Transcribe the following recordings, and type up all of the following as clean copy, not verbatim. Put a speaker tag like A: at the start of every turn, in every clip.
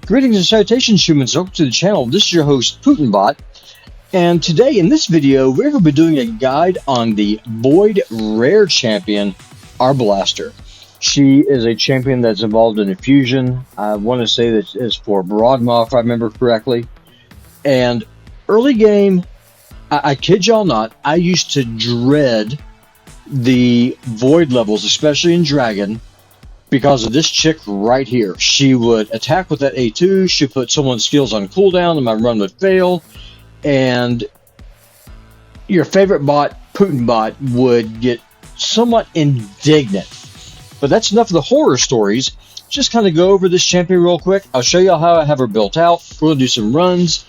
A: Greetings and salutations, humans. Welcome to the channel. This is your host, PutinBot. And today, in this video, we're going to be doing a guide on the Void Rare champion, Arbalester. She is a champion that's involved in a fusion. I want to say that it's for Broadmaw, if I remember correctly. And early game, I kid y'all not, I used to dread the Void levels, especially in Dragon, because of this chick right here. She would attack with that A2, she'd put someone's skills on cooldown, and my run would fail, and your favorite bot, PutinBot, would get somewhat indignant. But that's enough of the horror stories. Just kind of go over this champion real quick. I'll show you how I have her built out. We're going to do some runs,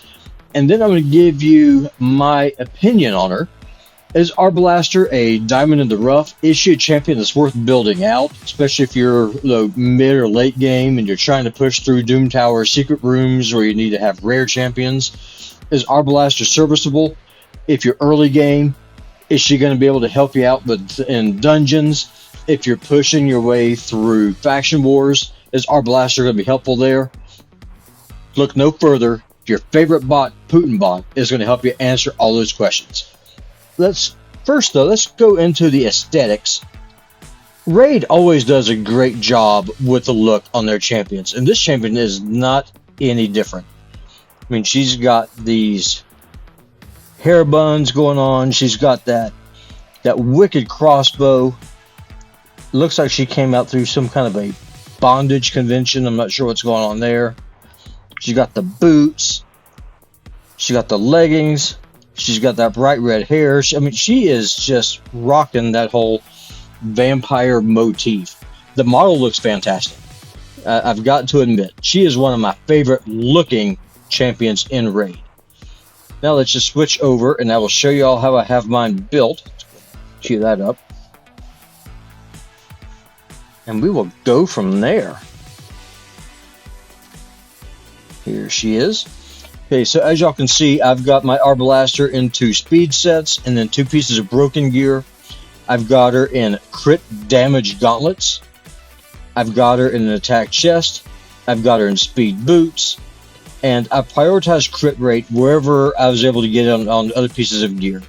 A: and then I'm going to give you my opinion on her. Is Arbalester a diamond in the rough? Is she a champion that's worth building out, especially if you're mid or late game and you're trying to push through Doom Tower secret rooms where you need to have rare champions? Is Arbalester serviceable? If you're early game, is she going to be able to help you out in dungeons? If you're pushing your way through faction wars, is Arbalester going to be helpful there? Look no further. Your favorite bot, PutinBot, is going to help you answer all those questions. Let's go into the aesthetics. Raid always does a great job with the look on their champions, and this champion is not any different. I mean, she's got these hair buns going on. She's got that wicked crossbow. Looks like she came out through some kind of a bondage convention. I'm not sure what's going on there. She's got the boots. She got the leggings. She's got that bright red hair. I mean, she is just rocking that whole vampire motif. The model looks fantastic. I've got to admit, she is one of my favorite looking champions in Raid. Now let's just switch over and I will show you all how I have mine built. Cue that up. And we will go from there. Here she is. Okay, so as y'all can see, I've got my Arbalester in 2 speed sets and then 2 pieces of broken gear. I've got her in crit damage gauntlets. I've got her in an attack chest. I've got her in speed boots. And I prioritized crit rate wherever I was able to get it on other pieces of gear.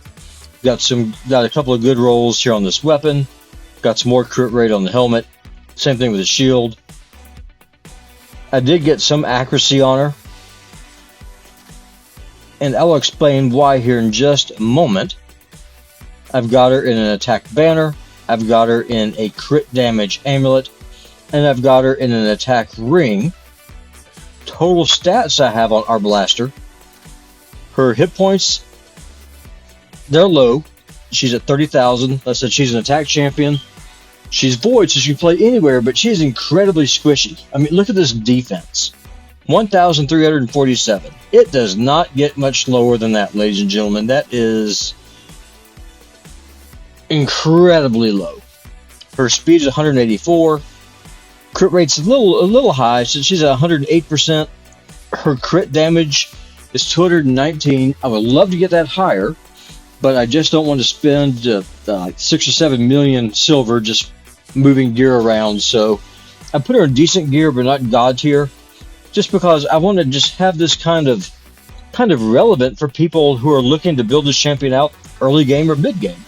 A: Got a couple of good rolls here on this weapon. Got some more crit rate on the helmet. Same thing with the shield. I did get some accuracy on her, and I will explain why here in just a moment. I've got her in an attack banner, I've got her in a crit damage amulet, and I've got her in an attack ring. Total stats I have on Arbalester. Her hit points, they're low. She's at 30,000. I said she's an attack champion. She's void, so she can play anywhere, but she's incredibly squishy. I mean, look at this defense. 1,347. It does not get much lower than that, ladies and gentlemen. That is incredibly low. Her speed is 184. Crit rate's a little high, so she's at 108%. Her crit damage is 219. I would love to get that higher, but I just don't want to spend like 6 or 7 million silver just moving gear around. So I put her in decent gear, but not god tier, just because I want to just have this kind of relevant for people who are looking to build this champion out early game or mid game.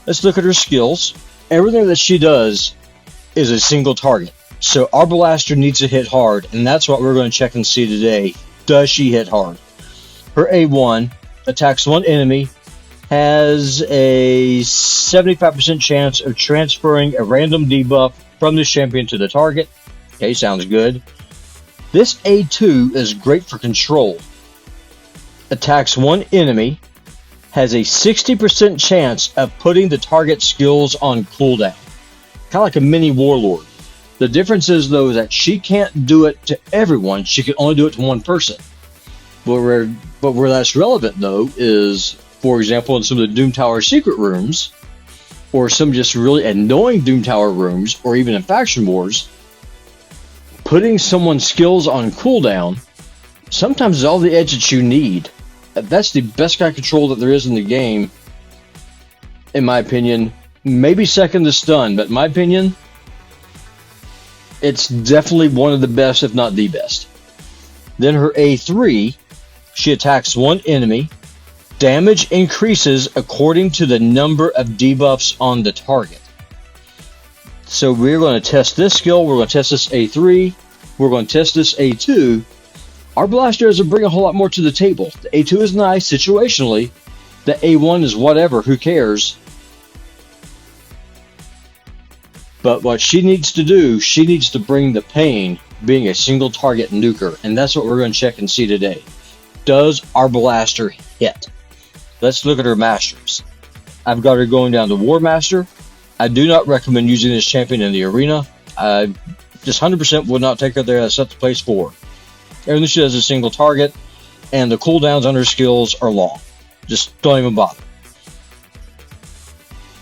A: Let's look at her skills. Everything that she does is a single target. So Arbalester needs to hit hard, and that's what we're going to check and see today. Does she hit hard? Her A1 attacks one enemy, has a 75% chance of transferring a random debuff from this champion to the target. Okay, sounds good. This A2 is great for control. Attacks one enemy, has a 60% chance of putting the target skills on cooldown. Kind of like a mini warlord. The difference is, though, that she can't do it to everyone. She can only do it to one person. But where that's relevant, though, is, for example, in some of the Doom Tower secret rooms, or some just really annoying Doom Tower rooms, or even in faction wars, putting someone's skills on cooldown sometimes is all the edge that you need. That's the best kind of control that there is in the game, in my opinion. Maybe second to stun, but in my opinion, it's definitely one of the best, if not the best. Then her A3, she attacks one enemy. Damage increases according to the number of debuffs on the target. So we're going to test this skill. We're going to test this A3. We're going to test this A2. Arbalester doesn't bring a whole lot more to the table. The A2 is nice situationally. The A1 is whatever. Who cares? But what she needs to do, she needs to bring the pain being a single target nuker. And that's what we're going to check and see today. Does Arbalester hit? Let's look at her masters. I've got her going down to War Master. I do not recommend using this champion in the arena. I just 100% would not take her there. That's not the place for her. Everything she does is a single target, and the cooldowns on her skills are long. Just don't even bother.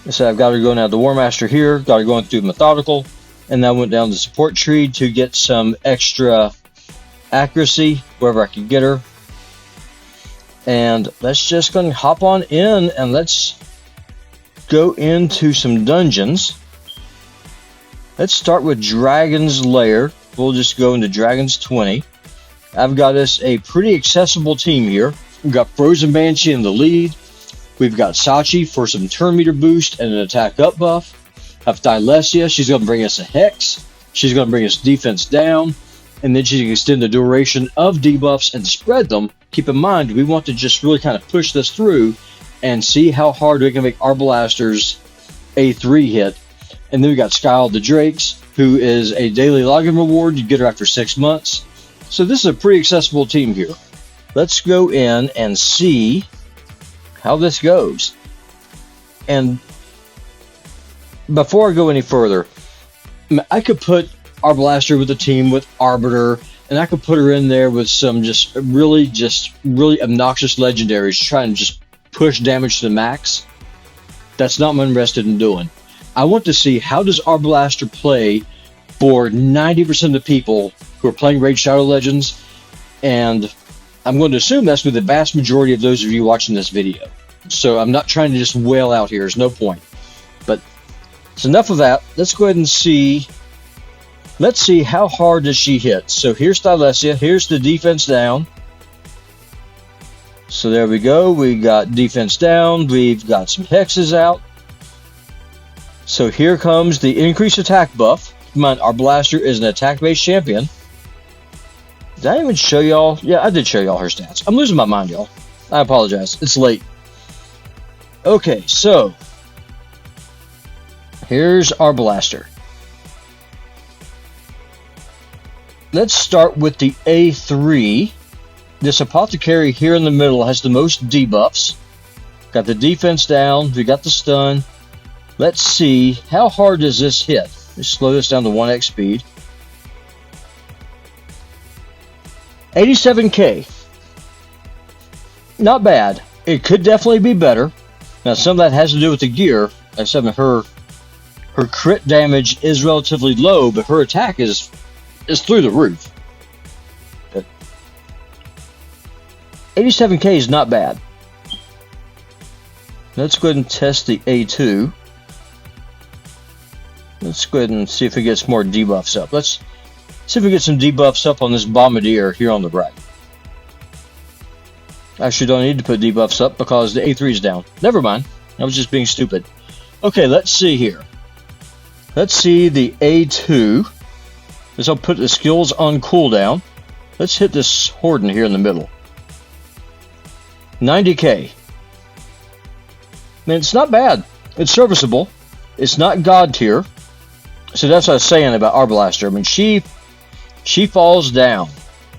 A: So I've got her going out the War Master here, got her going through Methodical, and then I went down the support tree to get some extra accuracy wherever I could get her. And let's just go and hop on in and let's go into some dungeons. Let's start with Dragon's Lair. We'll just go into Dragon's 20. I've got us a pretty accessible team here. We've got Frozen Banshee in the lead. We've got Sachi for some turn meter boost and an attack up buff. I've Thylesia. She's going to bring us a Hex. She's going to bring us defense down. And then she can extend the duration of debuffs and spread them. Keep in mind, we want to just really kind of push this through and see how hard we can make Arbalaster's A3 hit. And then we got Skyle the Drakes, who is a daily login reward. You get her after 6 months. So this is a pretty accessible team here. Let's go in and see how this goes. And before I go any further, I could put Arbalester with a team with Arbiter, and I could put her in there with some just really obnoxious legendaries trying to just push damage to the max. That's not what I'm interested in doing. I want to see how does Arbalester play for 90% of the people who are playing Raid Shadow Legends, and I'm going to assume that's with the vast majority of those of you watching this video. So I'm not trying to just wail out here. There's no point. But it's enough of that. Let's go ahead and see. Let's see how hard does she hit. So here's Thylesia. Here's the defense down. So there we go. We got defense down. We've got some hexes out. So here comes the increased attack buff. Come on, Arbalester is an attack-based champion. Did I even show y'all? Yeah, I did show y'all her stats. I'm losing my mind, y'all. I apologize. It's late. Okay, so here's Arbalester. Let's start with the A3. This Apothecary here in the middle has the most debuffs. Got the defense down. We got the stun. Let's see, how hard does this hit? Let's slow this down to 1x speed. 87k. Not bad. It could definitely be better. Now some of that has to do with the gear. Like some of her crit damage is relatively low, but her attack is through the roof. But 87k is not bad. Let's go ahead and test the A2. Let's go ahead and see if it gets more debuffs up. Let's see if we get some debuffs up on this Bombardier here on the right. Actually, don't need to put debuffs up because the A3 is down. Never mind. I was just being stupid. Okay, let's see here. Let's see the A2. This will put the skills on cooldown. Let's hit this Horden here in the middle. 90k. Man, it's not bad. It's serviceable. It's not God tier. So that's what I was saying about Arbalester. I mean, she falls down.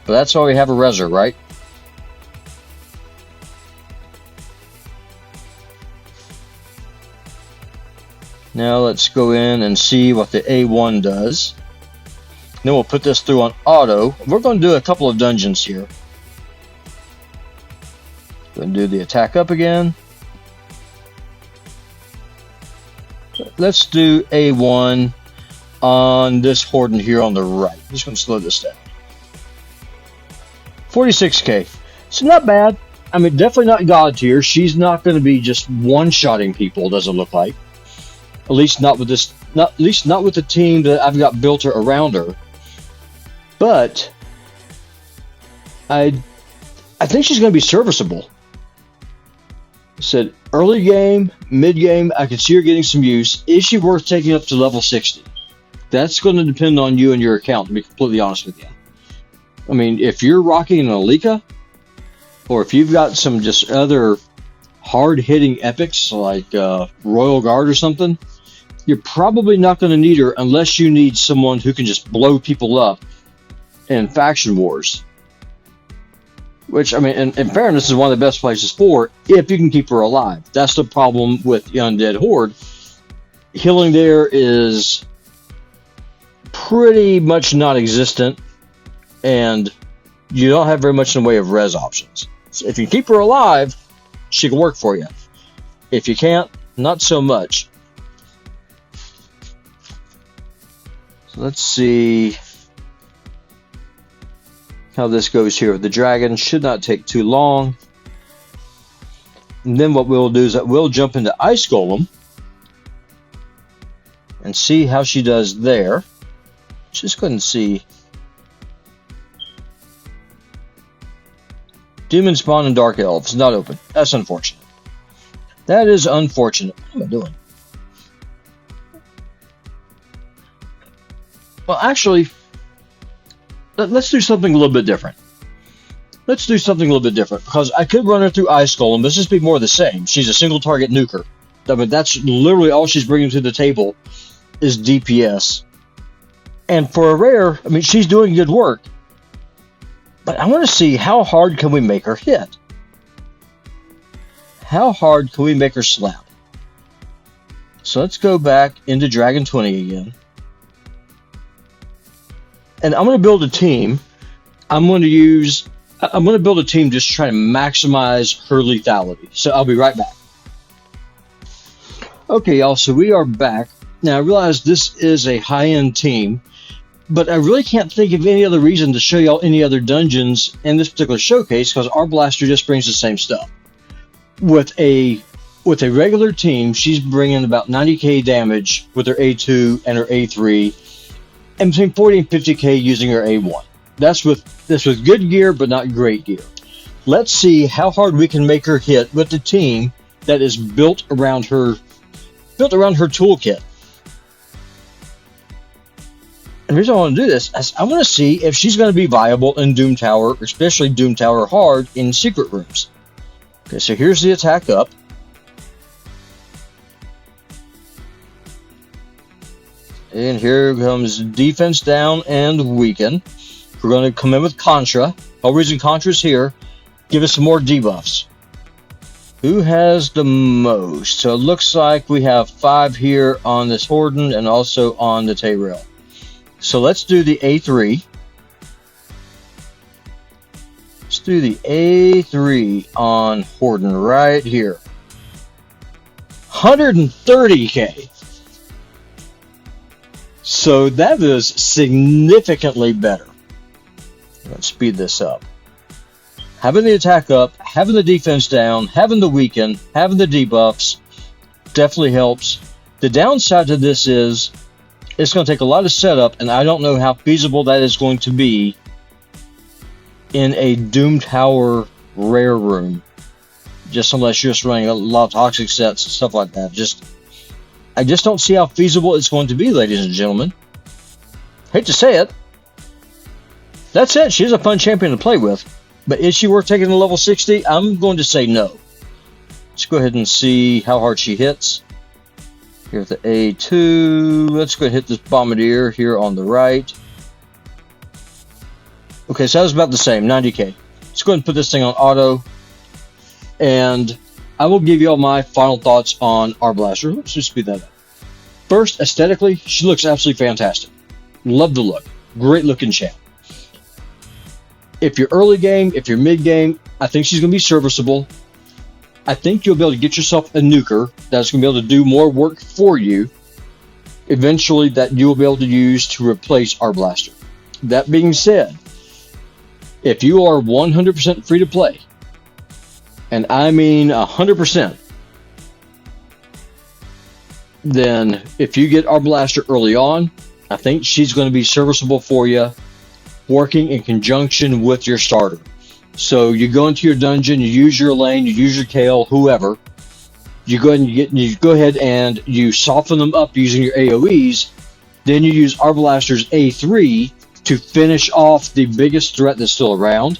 A: But that's why we have a Reser, right? Now let's go in and see what the A1 does. Then we'll put this through on auto. We're going to do a couple of dungeons here. Go and do the attack up again. Let's do A1 on this Horden here on the right. I'm just going to slow this down. 46k. So not bad. I mean, definitely not God tier. She's not going to be just one-shotting people, doesn't look like. At least not with this. At least not with the team that I've got built around her. But I think she's going to be serviceable. I said early game, mid game, I could see her getting some use. Is she worth taking up to level 60? That's going to depend on you and your account, to be completely honest with you. I mean, if you're rocking an Alika, or if you've got some just other hard-hitting epics like Royal Guard or something, you're probably not going to need her unless you need someone who can just blow people up in faction wars. Which, I mean, in fairness, is one of the best places for if you can keep her alive. That's the problem with the Undead Horde. Healing there is pretty much non-existent, and you don't have very much in the way of res options. So if you keep her alive, she can work for you. If you can't, not so much. So let's see how this goes here with the dragon. Should not take too long. And then what we'll do is that we'll jump into Ice Golem and see how she does there. Just go ahead and see. Demon Spawn and Dark Elves not open. That's unfortunate. That is unfortunate. What am I doing? Well, actually, let's do something a little bit different. Let's do something a little bit different, because I could run her through Ice Golem, but just be more of the same. She's a single target nuker. I mean, that's literally all she's bringing to the table is DPS. And for a rare, I mean, she's doing good work. But I want to see how hard can we make her hit. How hard can we make her slap? So let's go back into Dragon 20 again. And I'm going to build a team. I'm going to build a team just to try to maximize her lethality. So I'll be right back. Okay, y'all, so we are back. Now, I realize this is a high-end team, but I really can't think of any other reason to show y'all any other dungeons in this particular showcase, because Arbalester just brings the same stuff. With a regular team, she's bringing about 90k damage with her A2 and her A3, and between 40 and 50k using her A1. That's with good gear, but not great gear. Let's see how hard we can make her hit with the team that is built around her toolkit. And the reason I want to do this is I want to see if she's going to be viable in Doom Tower, especially Doom Tower Hard in secret rooms. Okay, so here's the attack up. And here comes defense down and weaken. We're going to come in with Contra. Whole reason Contra's here, give us some more debuffs. Who has the most? So it looks like we have 5 here on this Horden and also on the Tayrail. So let's do the A3. Let's do the A3 on Horden right here. 130k. So that is significantly better. Let's speed this up. Having the attack up, having the defense down, having the weaken, having the debuffs definitely helps. The downside to this is it's going to take a lot of setup, and I don't know how feasible that is going to be in a Doom Tower rare room. Just unless you're just running a lot of toxic sets and stuff like that. I just don't see how feasible it's going to be, ladies and gentlemen. Hate to say it. That said, she's a fun champion to play with. But is she worth taking to level 60? I'm going to say no. Let's go ahead and see how hard she hits. Here at the A2. Let's go ahead and hit this Bombardier here on the right. Okay, so that was about the same, 90k. Let's go ahead and put this thing on auto. And I will give you all my final thoughts on Arbalester. Let's just speed that up. First, aesthetically, she looks absolutely fantastic. Love the look. Great looking champ. If you're early game, if you're mid game, I think she's going to be serviceable. I think you'll be able to get yourself a nuker that's going to be able to do more work for you. Eventually, that you will be able to use to replace Arbalester. That being said, if you are 100% free to play, and I mean 100%, then if you get Arbalester early on, I think she's going to be serviceable for you, working in conjunction with your starter. So you go into your dungeon, you use your lane, you use your Kale, whoever. You go ahead and you soften them up using your AoEs. Then you use Arbalester's A3 to finish off the biggest threat that's still around.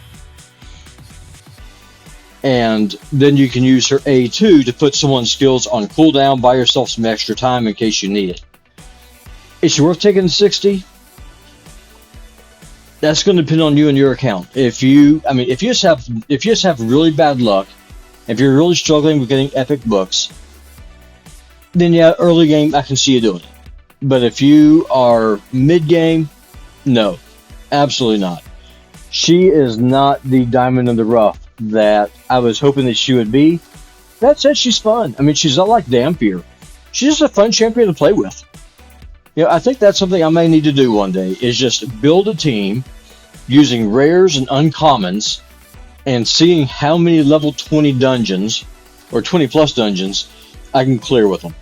A: And then you can use her A2 to put someone's skills on cooldown, buy yourself some extra time in case you need it. Is she worth taking 60? That's going to depend on you and your account. If you just have really bad luck, if you're really struggling with getting epic books, then yeah, early game I can see you doing it. But if you are mid game, no, absolutely not. She is not the diamond in the rough that I was hoping that she would be. That said, she's fun. I mean, she's not like Dampier. She's just a fun champion to play with. You know, I think that's something I may need to do one day, is just build a team using rares and uncommons and seeing how many level 20 dungeons or 20 plus dungeons I can clear with them.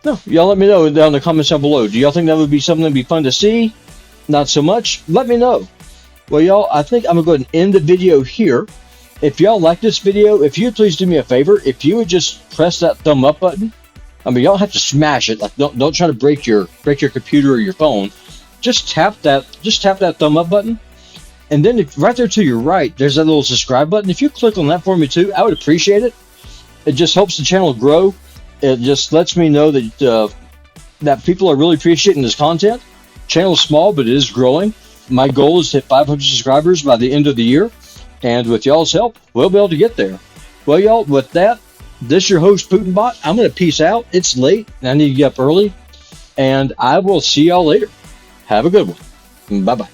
A: No, y'all let me know down in the comments down below. Do y'all think that would be something that would be fun to see? Not so much? Let me know. Well, y'all, I think I'm going to go ahead and end the video here. If y'all like this video, if you would please do me a favor, if you would just press that thumb up button. I mean, y'all have to smash it. Like, don't try to break your computer or your phone. Just tap that thumb up button. And then right there to your right, there's that little subscribe button. If you click on that for me too, I would appreciate it. It just helps the channel grow. It just lets me know that that people are really appreciating this content. Channel is small, but it is growing. My goal is to hit 500 subscribers by the end of the year. And with y'all's help, we'll be able to get there. Well, y'all, with that, this is your host, PutinBot. I'm going to peace out. It's late, and I need to get up early. And I will see y'all later. Have a good one. Bye-bye.